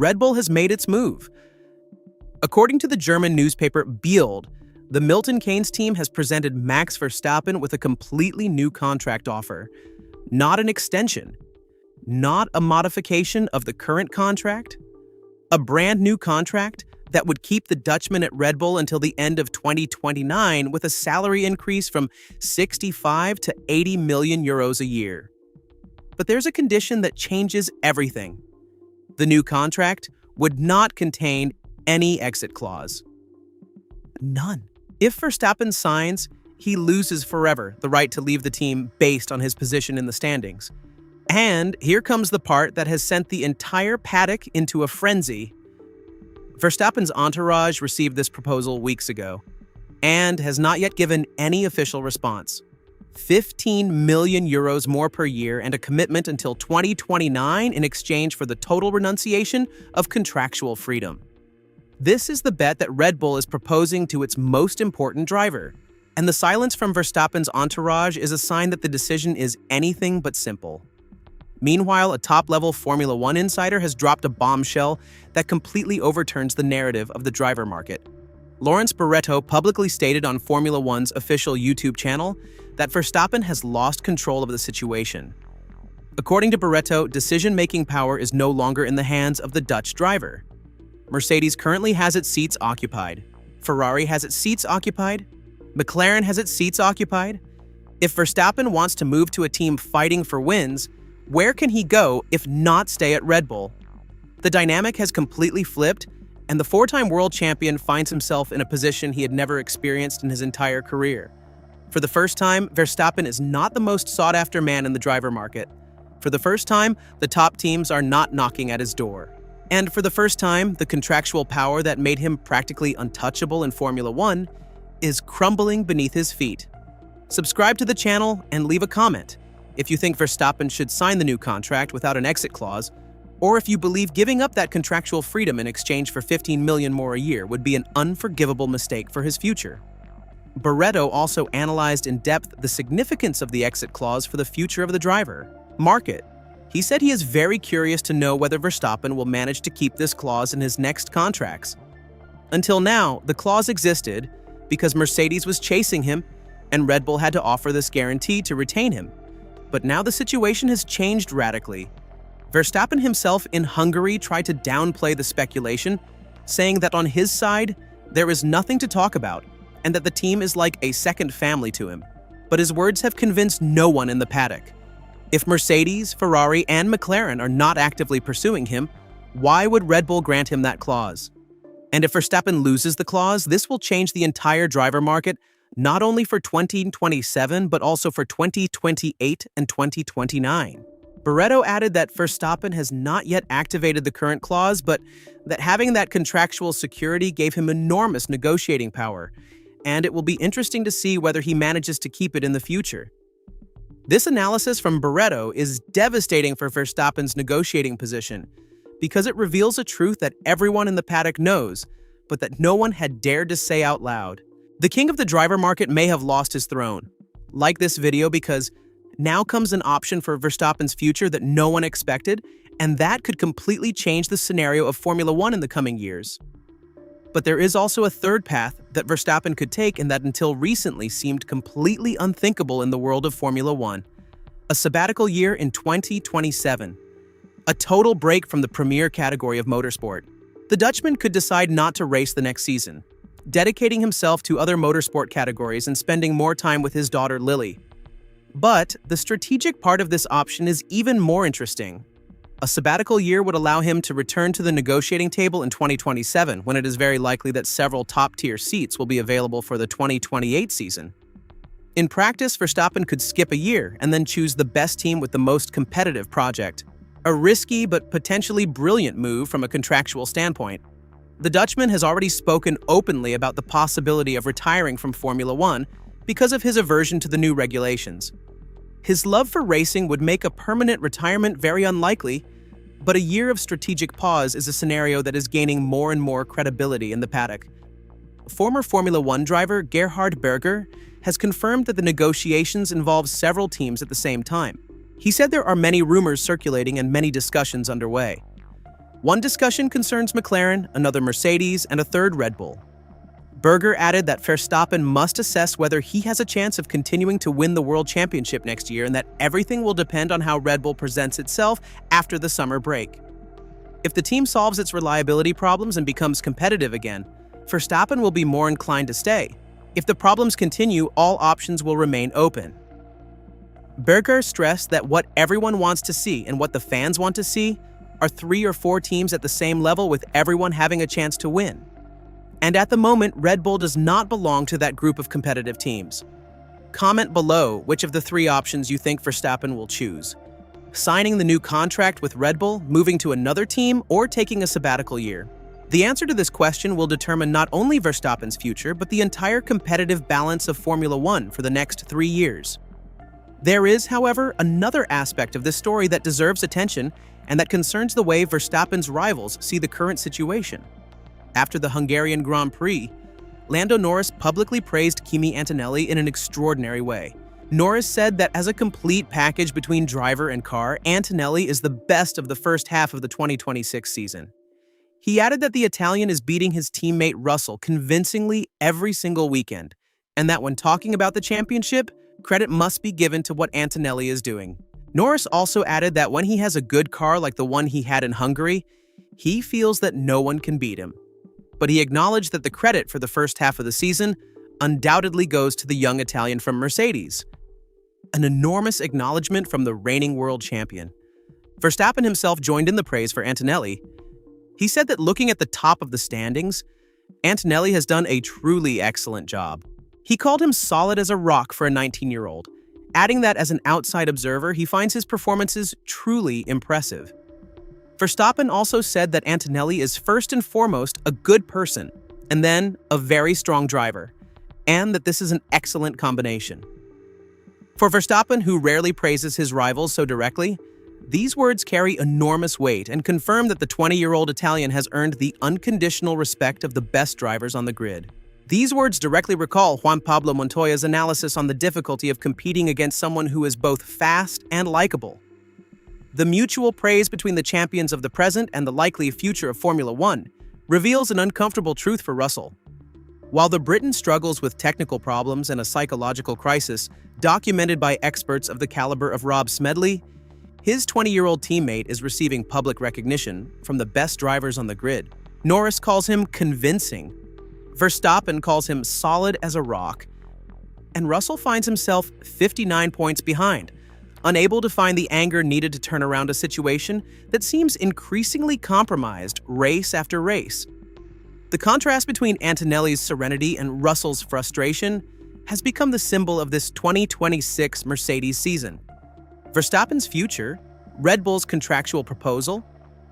Red Bull has made its move. According to the German newspaper Bild, the Milton Keynes team has presented Max Verstappen with a completely new contract offer. Not an extension, not a modification of the current contract, a brand new contract that would keep the Dutchman at Red Bull until the end of 2029 with a salary increase from 65 to 80 million euros a year. But there's a condition that changes everything. The new contract would not contain any exit clause. None. If Verstappen signs, he loses forever the right to leave the team based on his position in the standings. And here comes the part that has sent the entire paddock into a frenzy. Verstappen's entourage received this proposal weeks ago and has not yet given any official response. 15 million euros more per year and a commitment until 2029 in exchange for the total renunciation of contractual freedom. This is the bet that Red Bull is proposing to its most important driver, and the silence from Verstappen's entourage is a sign that the decision is anything but simple. Meanwhile, a top-level Formula One insider has dropped a bombshell that completely overturns the narrative of the driver market. Lawrence Barretto publicly stated on Formula One's official YouTube channel that Verstappen has lost control of the situation. According to Barretto, decision-making power is no longer in the hands of the Dutch driver. Mercedes currently has its seats occupied. Ferrari has its seats occupied. McLaren has its seats occupied. If Verstappen wants to move to a team fighting for wins, where can he go if not stay at Red Bull? The dynamic has completely flipped, and the four-time world champion finds himself in a position he had never experienced in his entire career. For the first time, Verstappen is not the most sought-after man in the driver market. For the first time, the top teams are not knocking at his door. And for the first time, the contractual power that made him practically untouchable in Formula One is crumbling beneath his feet. Subscribe to the channel and leave a comment if you think Verstappen should sign the new contract without an exit clause, or if you believe giving up that contractual freedom in exchange for 15 million more a year would be an unforgivable mistake for his future. Barretto also analyzed in depth the significance of the exit clause for the future of the driver market. He said he is very curious to know whether Verstappen will manage to keep this clause in his next contracts. Until now, the clause existed because Mercedes was chasing him and Red Bull had to offer this guarantee to retain him. But now the situation has changed radically. Verstappen himself in Hungary tried to downplay the speculation, saying that on his side, there is nothing to talk about and that the team is like a second family to him. But his words have convinced no one in the paddock. If Mercedes, Ferrari, and McLaren are not actively pursuing him, why would Red Bull grant him that clause? And if Verstappen loses the clause, this will change the entire driver market, not only for 2027, but also for 2028 and 2029. Barretto added that Verstappen has not yet activated the current clause, but that having that contractual security gave him enormous negotiating power, and it will be interesting to see whether he manages to keep it in the future. This analysis from Barretto is devastating for Verstappen's negotiating position because it reveals a truth that everyone in the paddock knows, but that no one had dared to say out loud. The king of the driver market may have lost his throne. Like this video because now comes an option for Verstappen's future that no one expected, and that could completely change the scenario of Formula One in the coming years. But there is also a third path that Verstappen could take and that until recently seemed completely unthinkable in the world of Formula One. A sabbatical year in 2027. A total break from the premier category of motorsport. The Dutchman could decide not to race the next season, dedicating himself to other motorsport categories and spending more time with his daughter Lily. But the strategic part of this option is even more interesting. A sabbatical year would allow him to return to the negotiating table in 2027, when it is very likely that several top-tier seats will be available for the 2028 season. In practice, Verstappen could skip a year and then choose the best team with the most competitive project. A risky but potentially brilliant move from a contractual standpoint. The Dutchman has already spoken openly about the possibility of retiring from Formula One because of his aversion to the new regulations. His love for racing would make a permanent retirement very unlikely, but a year of strategic pause is a scenario that is gaining more and more credibility in the paddock. Former Formula One driver Gerhard Berger has confirmed that the negotiations involve several teams at the same time. He said there are many rumors circulating and many discussions underway. One discussion concerns McLaren, another Mercedes, and a third Red Bull. Berger added that Verstappen must assess whether he has a chance of continuing to win the World Championship next year and that everything will depend on how Red Bull presents itself after the summer break. If the team solves its reliability problems and becomes competitive again, Verstappen will be more inclined to stay. If the problems continue, all options will remain open. Berger stressed that what everyone wants to see and what the fans want to see are 3 or 4 teams at the same level with everyone having a chance to win. And at the moment, Red Bull does not belong to that group of competitive teams. Comment below which of the 3 options you think Verstappen will choose: signing the new contract with Red Bull, moving to another team, or taking a sabbatical year. The answer to this question will determine not only Verstappen's future, but the entire competitive balance of Formula One for the next 3 years. There is, however, another aspect of this story that deserves attention and that concerns the way Verstappen's rivals see the current situation. After the Hungarian Grand Prix, Lando Norris publicly praised Kimi Antonelli in an extraordinary way. Norris said that as a complete package between driver and car, Antonelli is the best of the first half of the 2026 season. He added that the Italian is beating his teammate Russell convincingly every single weekend, and that when talking about the championship, credit must be given to what Antonelli is doing. Norris also added that when he has a good car like the one he had in Hungary, he feels that no one can beat him. But he acknowledged that the credit for the first half of the season undoubtedly goes to the young Italian from Mercedes. An enormous acknowledgement from the reigning world champion. Verstappen himself joined in the praise for Antonelli. He said that looking at the top of the standings, Antonelli has done a truly excellent job. He called him solid as a rock for a 19-year-old, adding that as an outside observer, he finds his performances truly impressive. Verstappen also said that Antonelli is first and foremost a good person, and then a very strong driver, and that this is an excellent combination. For Verstappen, who rarely praises his rivals so directly, these words carry enormous weight and confirm that the 20-year-old Italian has earned the unconditional respect of the best drivers on the grid. These words directly recall Juan Pablo Montoya's analysis on the difficulty of competing against someone who is both fast and likable. The mutual praise between the champions of the present and the likely future of Formula One reveals an uncomfortable truth for Russell. While the Briton struggles with technical problems and a psychological crisis documented by experts of the caliber of Rob Smedley, his 20-year-old teammate is receiving public recognition from the best drivers on the grid. Norris calls him convincing, Verstappen calls him solid as a rock, and Russell finds himself 59 points behind, unable to find the anger needed to turn around a situation that seems increasingly compromised race after race. The contrast between Antonelli's serenity and Russell's frustration has become the symbol of this 2026 Mercedes season. Verstappen's future, Red Bull's contractual proposal,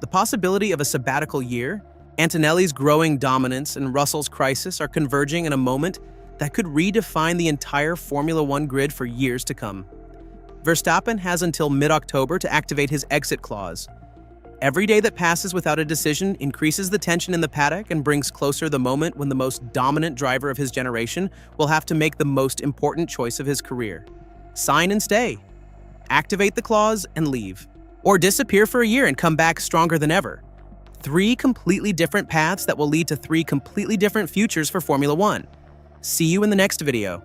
the possibility of a sabbatical year, Antonelli's growing dominance, and Russell's crisis are converging in a moment that could redefine the entire Formula One grid for years to come. Verstappen has until mid-October to activate his exit clause. Every day that passes without a decision increases the tension in the paddock and brings closer the moment when the most dominant driver of his generation will have to make the most important choice of his career. Sign and stay. Activate the clause and leave. Or disappear for a year and come back stronger than ever. 3 completely different paths that will lead to 3 completely different futures for Formula One. See you in the next video.